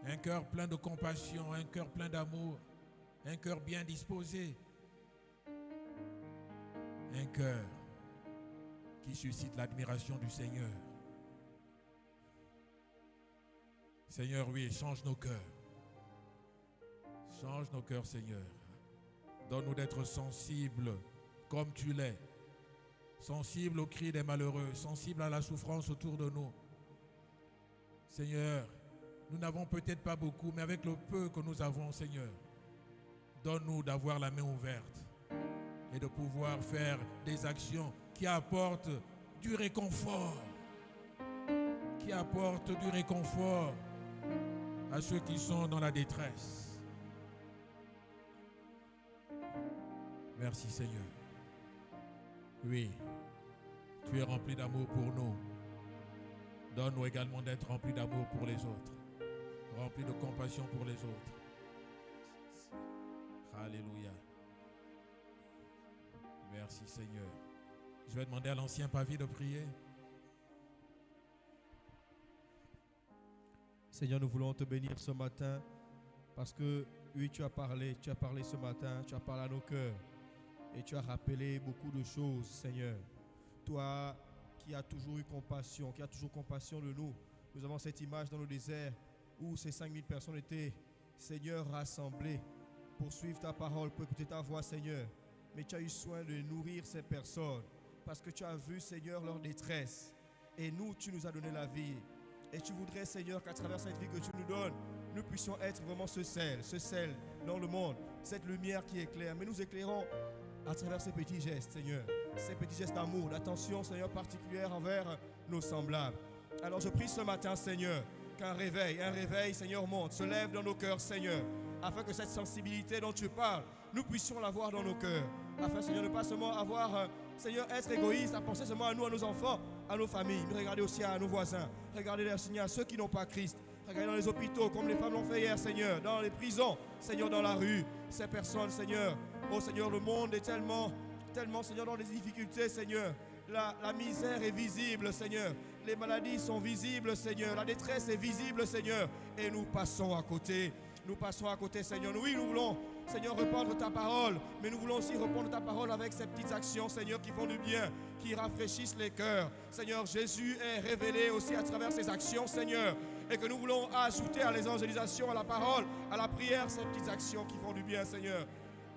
Un cœur plein de compassion, un cœur plein d'amour, un cœur bien disposé, un cœur qui suscite l'admiration du Seigneur. Seigneur, oui, change nos cœurs. Change nos cœurs, Seigneur. Donne-nous d'être sensibles comme tu l'es. Sensibles aux cris des malheureux, sensibles à la souffrance autour de nous. Seigneur, nous n'avons peut-être pas beaucoup, mais avec le peu que nous avons, Seigneur, donne-nous d'avoir la main ouverte et de pouvoir faire des actions qui apportent du réconfort. Qui apportent du réconfort à ceux qui sont dans la détresse. Merci Seigneur. Oui, tu es rempli d'amour pour nous. Donne-nous également d'être remplis d'amour pour les autres. Remplis de compassion pour les autres. Alléluia. Merci Seigneur. Je vais demander à l'ancien Pavis de prier. Seigneur, nous voulons te bénir ce matin parce que, oui, tu as parlé ce matin, tu as parlé à nos cœurs et tu as rappelé beaucoup de choses, Seigneur. Toi qui as toujours eu compassion, qui as toujours compassion de nous. Nous avons cette image dans le désert où ces 5000 personnes étaient, Seigneur, rassemblées pour suivre ta parole, pour écouter ta voix, Seigneur. Mais tu as eu soin de nourrir ces personnes parce que tu as vu, Seigneur, leur détresse. Et nous, tu nous as donné la vie. Et tu voudrais, Seigneur, qu'à travers cette vie que tu nous donnes, nous puissions être vraiment ce sel dans le monde, cette lumière qui éclaire. Mais nous éclairons à travers ces petits gestes, Seigneur, ces petits gestes d'amour, d'attention, Seigneur, particulière envers nos semblables. Alors je prie ce matin, Seigneur, qu'un réveil, Seigneur, monte, se lève dans nos cœurs, Seigneur, afin que cette sensibilité dont tu parles, nous puissions l'avoir dans nos cœurs. Afin, Seigneur, de ne pas seulement avoir, Seigneur, être égoïste, à penser seulement à nous, à nos enfants, à nos familles, mais regarder aussi à nos voisins, regarder, Seigneur, à ceux qui n'ont pas Christ, regarder dans les hôpitaux, comme les femmes l'ont fait hier, Seigneur, dans les prisons, Seigneur, dans la rue, ces personnes, Seigneur. Oh, Seigneur, le monde est tellement, Seigneur, dans des difficultés, Seigneur. La misère est visible, Seigneur. Les maladies sont visibles, Seigneur. La détresse est visible, Seigneur. Et nous passons à côté. Nous passons à côté, Seigneur. Oui, nous voulons, Seigneur, répandre ta parole. Mais nous voulons aussi répandre ta parole avec ces petites actions, Seigneur, qui font du bien, qui rafraîchissent les cœurs. Seigneur, Jésus est révélé aussi à travers ces actions, Seigneur. Et que nous voulons ajouter à l'évangélisation, à la parole, à la prière, ces petites actions qui font du bien, Seigneur.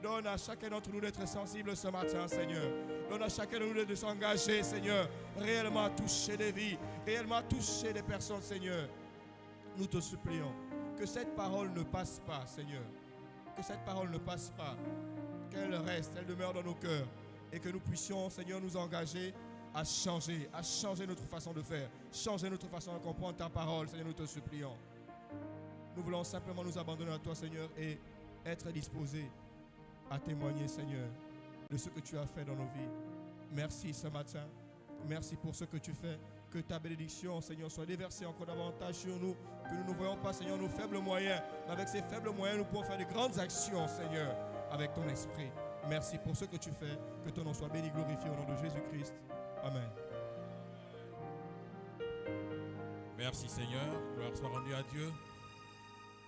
Donne à chacun d'entre nous d'être sensible ce matin, Seigneur. Donne à chacun de nous de s'engager, Seigneur. Réellement toucher des vies, réellement toucher des personnes, Seigneur. Nous te supplions que cette parole ne passe pas, Seigneur. Que cette parole ne passe pas. Qu'elle reste, elle demeure dans nos cœurs. Et que nous puissions, Seigneur, nous engager à changer notre façon de faire. Changer notre façon de comprendre ta parole, Seigneur, nous te supplions. Nous voulons simplement nous abandonner à toi, Seigneur, et être disposés à témoigner, Seigneur, de ce que tu as fait dans nos vies. Merci ce matin. Merci pour ce que tu fais. Que ta bénédiction, Seigneur, soit déversée encore davantage sur nous. Que nous ne voyons pas, Seigneur, nos faibles moyens. Mais avec ces faibles moyens, nous pouvons faire de grandes actions, Seigneur, avec ton esprit. Merci pour ce que tu fais. Que ton nom soit béni, glorifié au nom de Jésus-Christ. Amen. Merci Seigneur, gloire soit rendue à Dieu.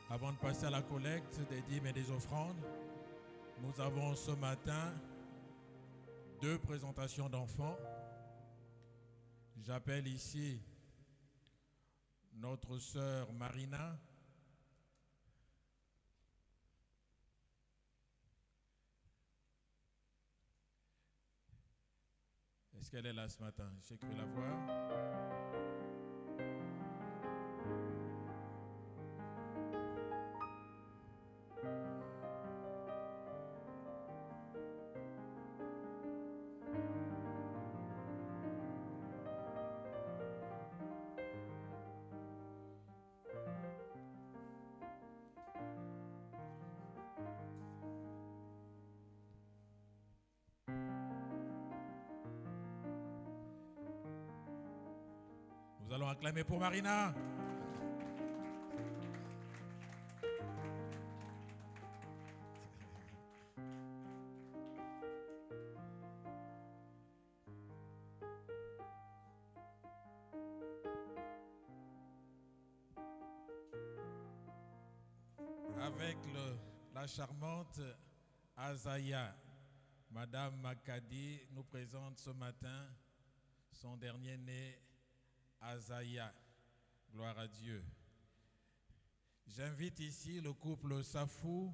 Avant de passer à la collecte des dîmes et des offrandes, nous avons ce matin 2 présentations d'enfants. J'appelle ici notre sœur Marina. Est-ce qu'elle est là ce matin? J'ai cru la voir. Nous allons acclamer pour Marina. Avec la charmante Azaya, Madame Makadi nous présente ce matin son dernier né, Azaya. Gloire à Dieu. J'invite ici le couple Safou.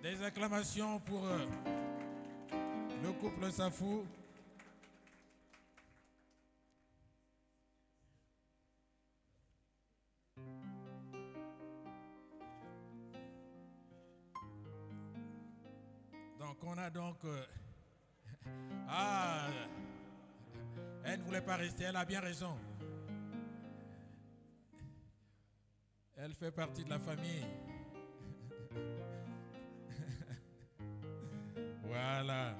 Des acclamations pour le couple Safou. Donc on a donc... elle ne voulait pas rester, elle a bien raison. Elle fait partie de la famille. Voilà.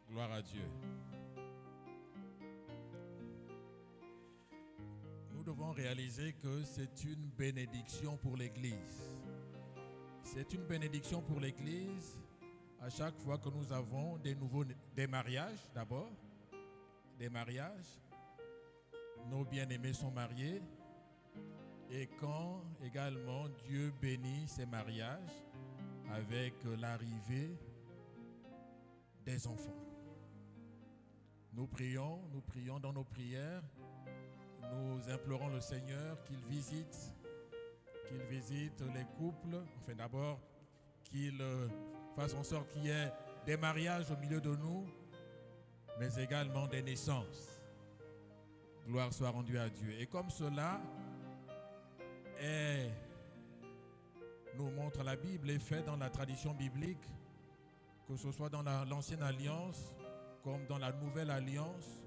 Gloire à Dieu. Nous devons réaliser que c'est une bénédiction pour l'Église. C'est une bénédiction pour l'Église à chaque fois que nous avons des mariages d'abord, des mariages. Nos bien-aimés sont mariés et quand également Dieu bénit ces mariages avec l'arrivée des enfants. Nous prions dans nos prières, nous implorons le Seigneur qu'il visite les couples, enfin d'abord qu'il fasse en sorte qu'il y ait des mariages au milieu de nous, mais également des naissances. Gloire soit rendue à Dieu. Et comme cela nous montre la Bible et fait dans la tradition biblique, que ce soit dans l'ancienne alliance comme dans la nouvelle alliance,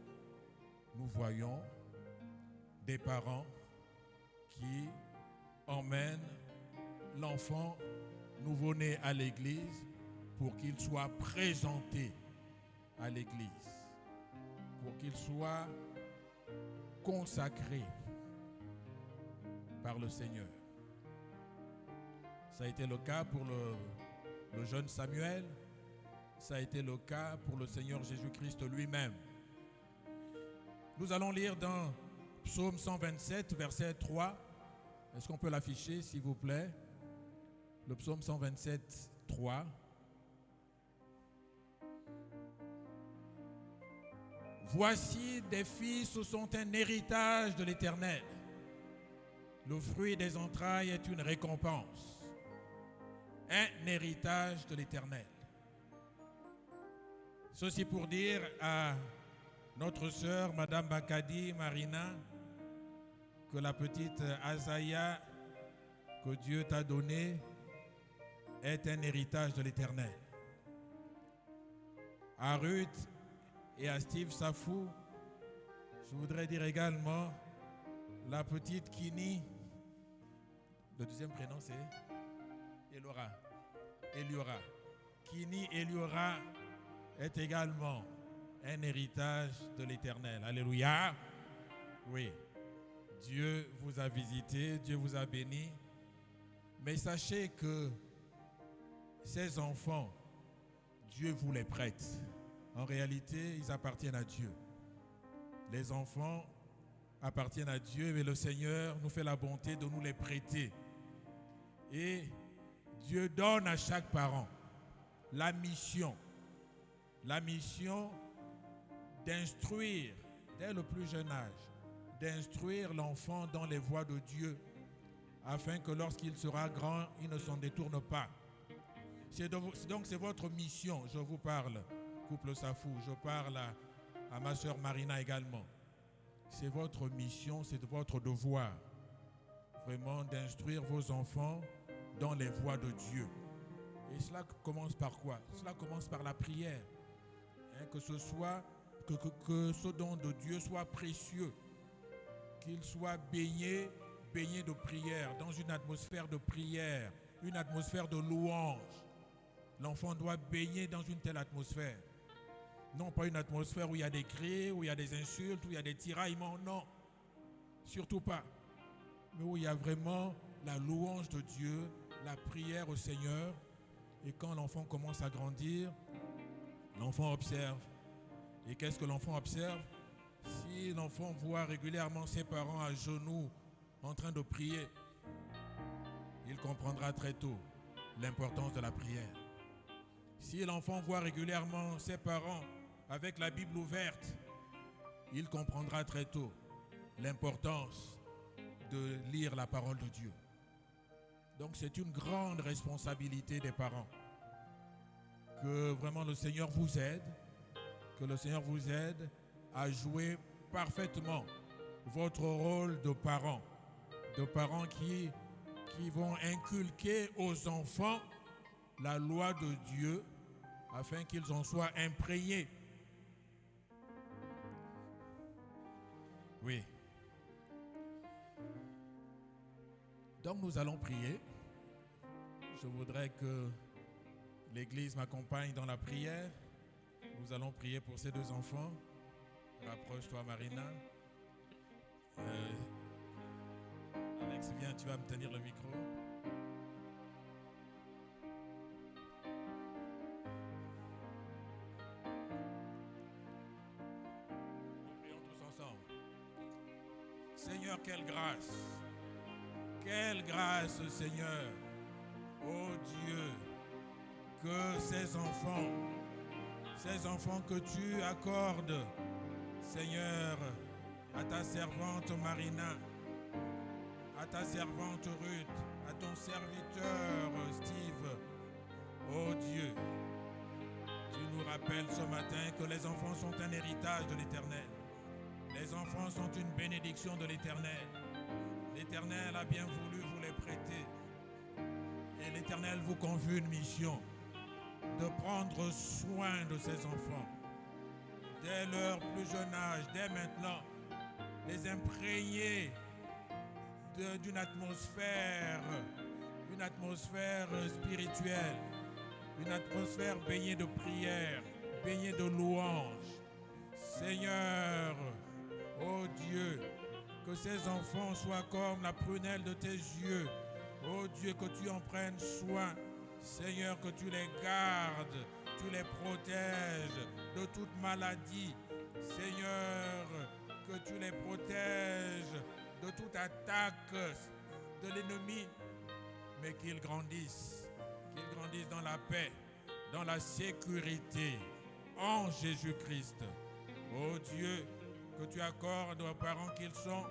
nous voyons des parents qui emmènent l'enfant nouveau-né à l'église pour qu'il soit présenté à l'église, pour qu'il soit consacré par le Seigneur. Ça a été le cas pour le jeune Samuel, ça a été le cas pour le Seigneur Jésus-Christ lui-même. Nous allons lire dans Psaume 127, verset 3. Est-ce qu'on peut l'afficher, s'il vous plaît? Le psaume 127, 3. Voici des fils sont un héritage de l'Éternel. Le fruit des entrailles est une récompense. Un héritage de l'Éternel. Ceci pour dire à notre sœur, Madame Bakadi Marina, que la petite Azaïa que Dieu t'a donnée est un héritage de l'Éternel. À Ruth et à Steve Safou, je voudrais dire également la petite Kini, le deuxième prénom c'est Eliora. Eliora. Kini Eliora est également un héritage de l'Éternel. Alléluia. Oui. Dieu vous a visité, Dieu vous a béni. Mais sachez que ces enfants, Dieu vous les prête. En réalité, ils appartiennent à Dieu. Les enfants appartiennent à Dieu, mais le Seigneur nous fait la bonté de nous les prêter. Et Dieu donne à chaque parent la mission d'instruire, dès le plus jeune âge, d'instruire l'enfant dans les voies de Dieu, afin que lorsqu'il sera grand, il ne s'en détourne pas. Donc c'est votre mission, je vous parle, couple Safou, je parle à ma soeur Marina également. C'est votre mission, c'est votre devoir, vraiment d'instruire vos enfants dans les voies de Dieu. Et cela commence par quoi? Cela commence par la prière. Que ce soit, que ce don de Dieu soit précieux, qu'il soit baigné de prière, dans une atmosphère de prière, une atmosphère de louange. L'enfant doit baigner dans une telle atmosphère. Non pas une atmosphère où il y a des cris, où il y a des insultes, où il y a des tiraillements, non. Surtout pas. Mais où il y a vraiment la louange de Dieu, la prière au Seigneur. Et quand l'enfant commence à grandir, l'enfant observe. Et qu'est-ce que l'enfant observe? Si l'enfant voit régulièrement ses parents à genoux en train de prier, il comprendra très tôt l'importance de la prière. Si l'enfant voit régulièrement ses parents avec la Bible ouverte, il comprendra très tôt l'importance de lire la parole de Dieu. Donc c'est une grande responsabilité des parents. Que vraiment le Seigneur vous aide, que le Seigneur vous aide à jouer parfaitement votre rôle de parents qui vont inculquer aux enfants la loi de Dieu afin qu'ils en soient imprégnés. Oui. Donc nous allons prier. Je voudrais que l'Église m'accompagne dans la prière. Nous allons prier pour ces deux enfants. Rapproche-toi, Marina. Alex, viens, tu vas me tenir le micro. Nous prions tous ensemble. Seigneur, quelle grâce. Quelle grâce, Seigneur. Oh Dieu, que ces enfants que tu accordes, Seigneur, à ta servante Marina, à ta servante Ruth, à ton serviteur Steve. Oh Dieu, tu nous rappelles ce matin que les enfants sont un héritage de l'Éternel. Les enfants sont une bénédiction de l'Éternel. L'Éternel a bien voulu vous les prêter. Et l'Éternel vous confie une mission de prendre soin de ces enfants. Dès leur plus jeune âge, dès maintenant, les imprégner d'une atmosphère spirituelle, une atmosphère baignée de prière, baignée de louange. Seigneur, oh Dieu, que ces enfants soient comme la prunelle de tes yeux. Oh Dieu, que tu en prennes soin. Seigneur, que tu les gardes, tu les protèges de toute maladie. Seigneur, que tu les protèges de toute attaque de l'ennemi, mais qu'ils grandissent dans la paix, dans la sécurité, en Jésus-Christ. Oh Dieu, que tu accordes aux parents qu'ils sont,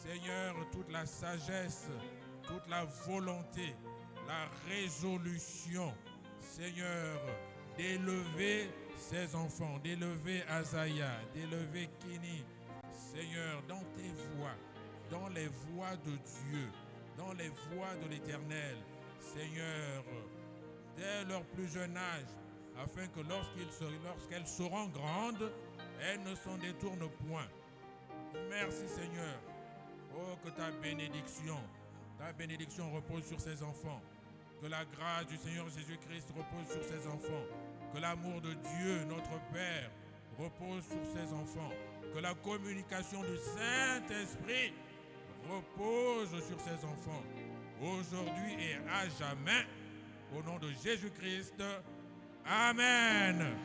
Seigneur, toute la sagesse, toute la volonté, la résolution, Seigneur, d'élever ces enfants, d'élever Azaïa, d'élever Kini, Seigneur, dans tes voies, dans les voies de Dieu, dans les voies de l'Éternel, Seigneur, dès leur plus jeune âge, afin que lorsqu'elles seront grandes, elles ne s'en détournent point. Merci Seigneur. Oh, que ta bénédiction repose sur ces enfants. Que la grâce du Seigneur Jésus-Christ repose sur ces enfants. Que l'amour de Dieu, notre Père, repose sur ces enfants. Que la communication du Saint-Esprit repose sur ces enfants. Aujourd'hui et à jamais. Au nom de Jésus-Christ. Amen.